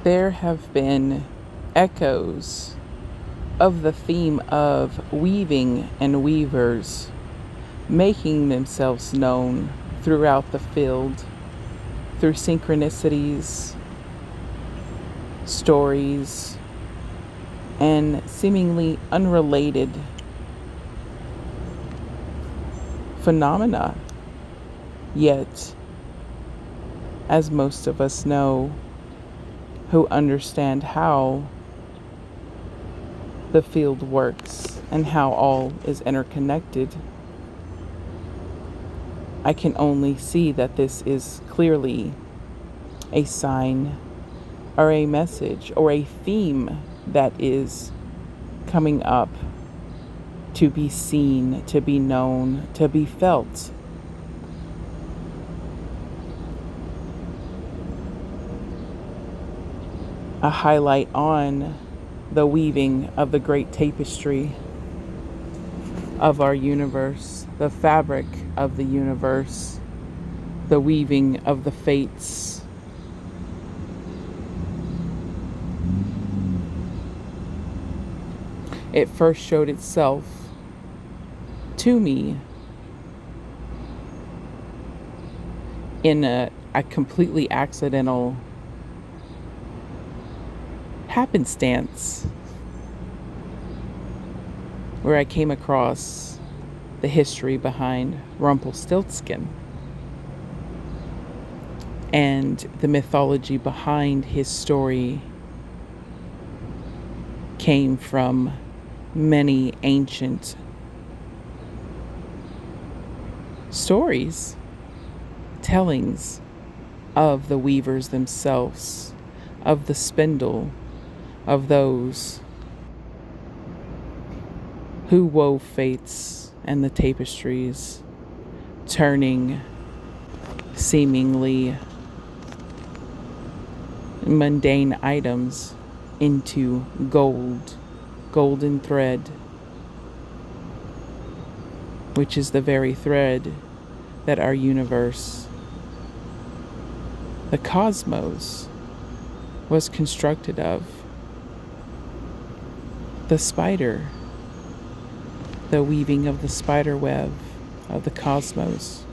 there have been echoes of the theme of weaving and weavers making themselves known throughout the field through synchronicities, stories, and seemingly unrelated phenomena. Yet, as most of us know who understand how the field works and how all is interconnected, I can only see that this is clearly a sign or a message or a theme that is coming up to be seen, to be known, to be felt. A highlight on the weaving of the great tapestry of our universe, the fabric of the universe, the weaving of the fates. It first showed itself to me in a completely accidental happenstance where I came across the history behind Rumpelstiltskin and the mythology behind his story came from many ancient stories, tellings of the weavers themselves, of the spindle, of those who wove fates and the tapestries, turning seemingly mundane items into golden thread, which is the very thread that our universe, the cosmos, was constructed of. The spider, the weaving of the spider web of the cosmos,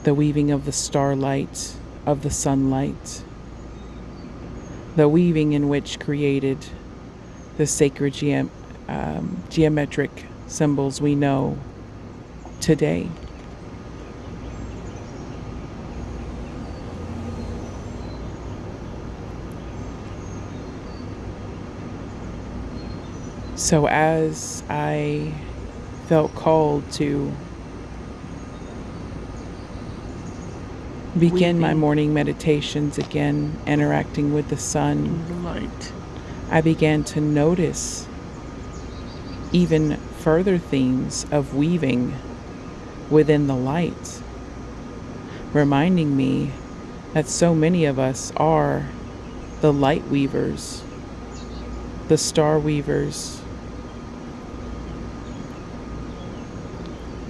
the weaving of the starlight, of the sunlight, the weaving in which created the sacred geometric symbols we know today. So as I felt called to begin my morning meditations again, interacting with the sun, the light, I began to notice even further themes of weaving within the light, reminding me that so many of us are the light weavers, the star weavers.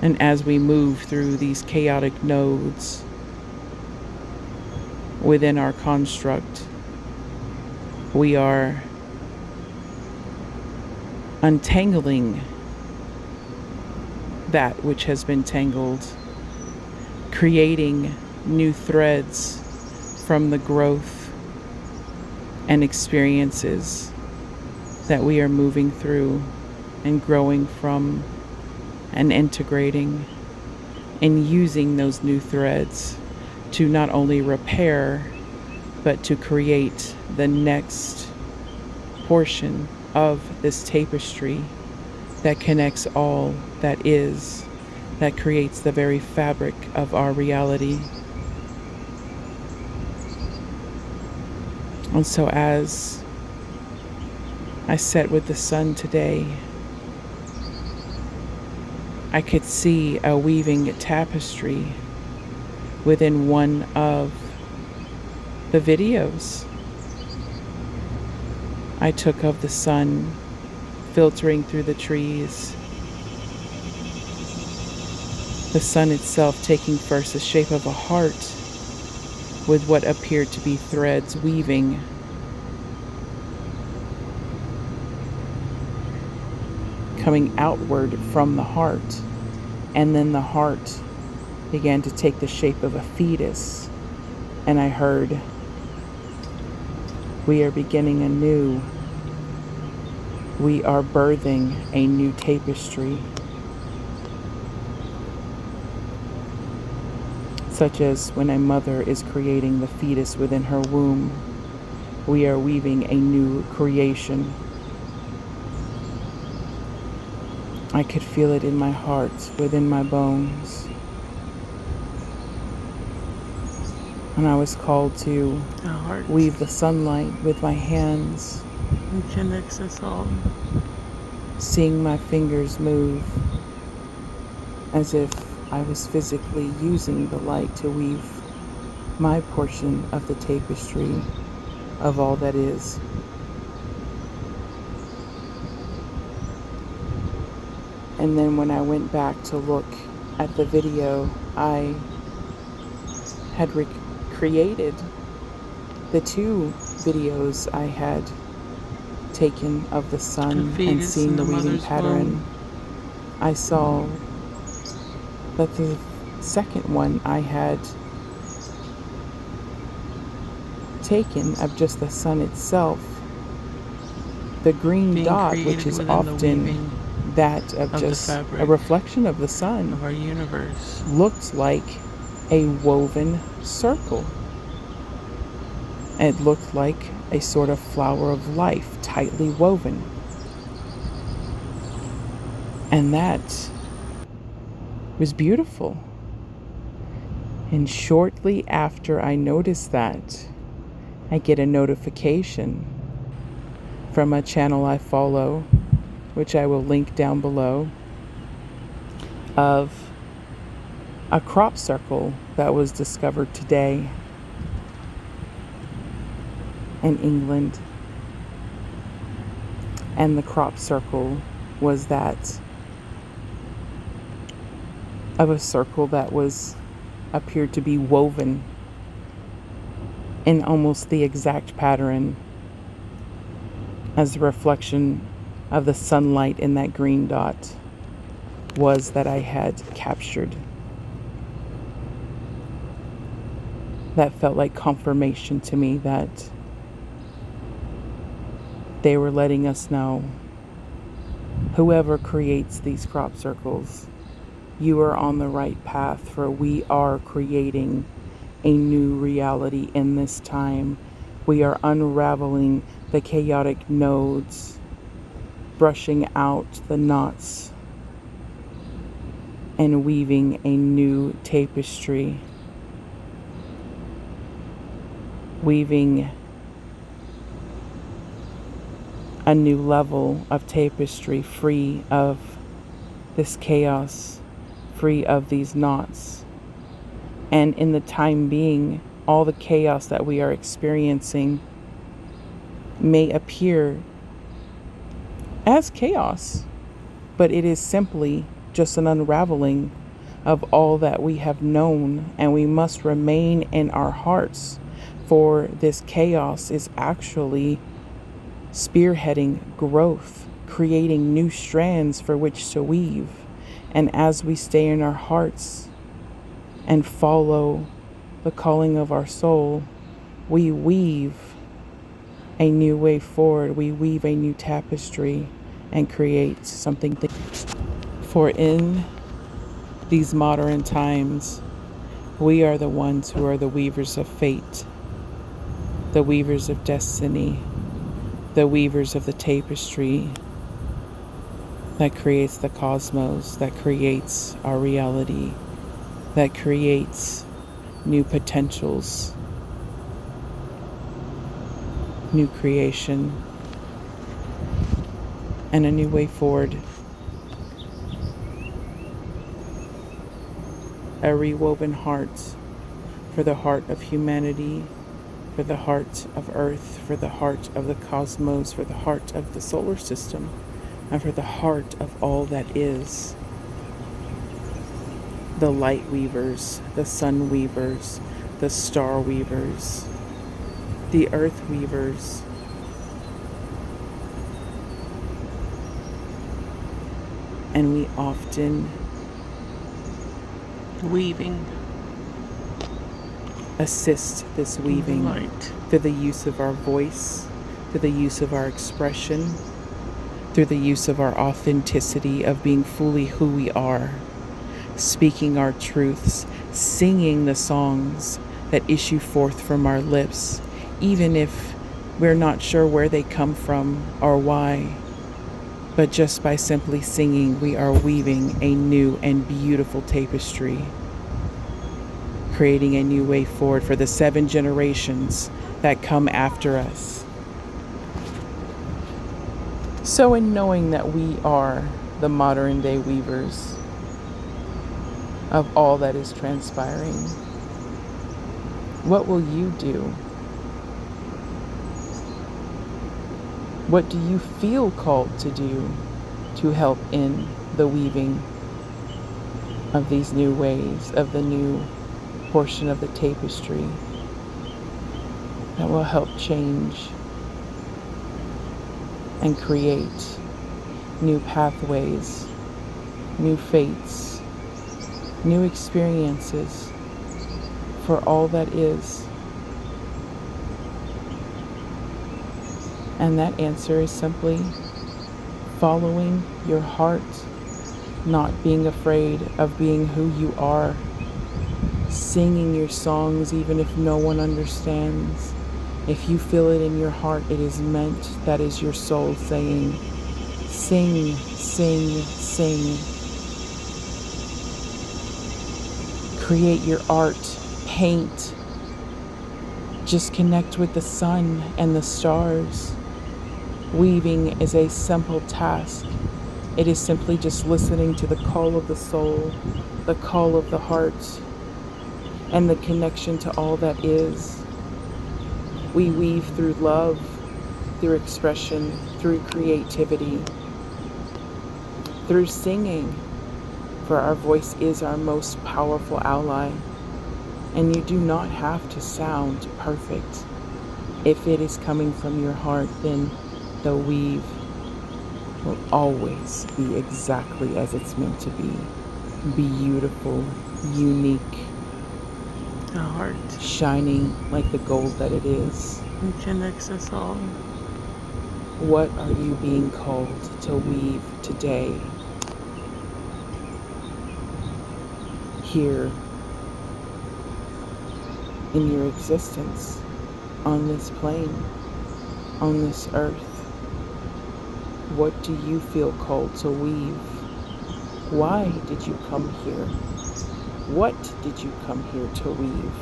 And as we move through these chaotic nodes within our construct, we are untangling that which has been tangled, creating new threads from the growth and experiences that we are moving through and growing from, and integrating and using those new threads to not only repair, but to create the next portion of this tapestry that connects all that is, that creates the very fabric of our reality. And so as I sat with the sun today, I could see a weaving tapestry within one of the videos I took of the sun filtering through the trees. The sun itself taking first the shape of a heart with what appeared to be threads weaving. Coming outward from the heart, and then the heart began to take the shape of a fetus, and I heard, we are beginning anew. We are birthing a new tapestry, such as when a mother is creating the fetus within her womb. We are weaving a new creation. I could feel it in my heart, within my bones. And I was called to weave the sunlight with my hands. It connects us all. Seeing my fingers move as if I was physically using the light to weave my portion of the tapestry of all that is. And then when I went back to look at the video, I had recreated the 2 videos I had taken of the sun and seeing the weaving pattern. I saw that the second one I had taken of just the sun itself, the green dot, which is often that of just a reflection of the sun of our universe, looked like a woven circle. It looked like a sort of flower of life, tightly woven. And that was beautiful. And shortly after I noticed that, I get a notification from a channel I follow, which I will link down below, of a crop circle that was discovered today in England. And the crop circle was that of a circle that appeared to be woven in almost the exact pattern as the reflection of the sunlight in that green dot was that I had captured. That felt like confirmation to me that they were letting us know, whoever creates these crop circles, you are on the right path, for we are creating a new reality in this time. We are unraveling the chaotic nodes, brushing out the knots, and weaving a new tapestry. Weaving a new level of tapestry, free of this chaos, free of these knots. And in the time being, all the chaos that we are experiencing may appear as chaos, but it is simply just an unraveling of all that we have known, and we must remain in our hearts, for this chaos is actually spearheading growth, creating new strands for which to weave. And as we stay in our hearts and follow the calling of our soul, we weave a new way forward. We weave a new tapestry and create something. For in these modern times, we are the ones who are the weavers of fate, the weavers of destiny, the weavers of the tapestry that creates the cosmos, that creates our reality, that creates new potentials, new creation, and a new way forward. A rewoven heart for the heart of humanity, for the heart of Earth, for the heart of the cosmos, for the heart of the solar system, and for the heart of all that is. The light weavers, the sun weavers, the star weavers, the earth weavers, and we often Weaving assist this in weaving the light. through the use of our voice, through the use of our expression, through the use of our authenticity of being fully who we are, speaking our truths, singing the songs that issue forth from our lips, even if we're not sure where they come from or why. But just by simply singing, we are weaving a new and beautiful tapestry, creating a new way forward for the 7 generations that come after us. So, in knowing that we are the modern day weavers of all that is transpiring, what will you do? What do you feel called to do to help in the weaving of these new ways, of the new portion of the tapestry that will help change and create new pathways, new fates, new experiences for all that is? And that answer is simply following your heart, not being afraid of being who you are, singing your songs even if no one understands. If you feel it in your heart, it is meant. That is your soul saying, sing, sing, sing. Create your art, paint. Just connect with the sun and the stars. Weaving is a simple task. It is simply just listening to the call of the soul, the call of the heart, and the connection to all that is. We weave through love, through expression, through creativity, through singing, for our voice is our most powerful ally. And you do not have to sound perfect. If it is coming from your heart, then the weave will always be exactly as it's meant to be. Beautiful, unique, The heart shining like the gold that it is. who connects us all. What are you being called to weave today? Here in your existence, on this plane, on this earth. What do you feel called to weave? Why did you come here? What did you come here to weave?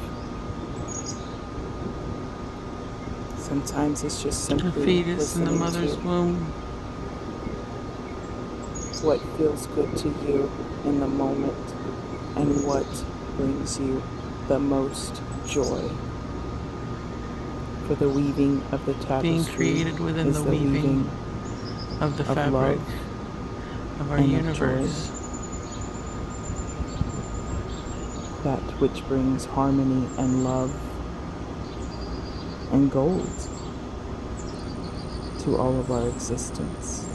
Sometimes it's just The simply fetus in the listening mother's to womb. what feels good to you in the moment and what brings you the most joy. For the weaving of the tapestry Being created within is the the weaving of the of fabric love of our and universe. that which brings harmony and love and gold to all of our existence.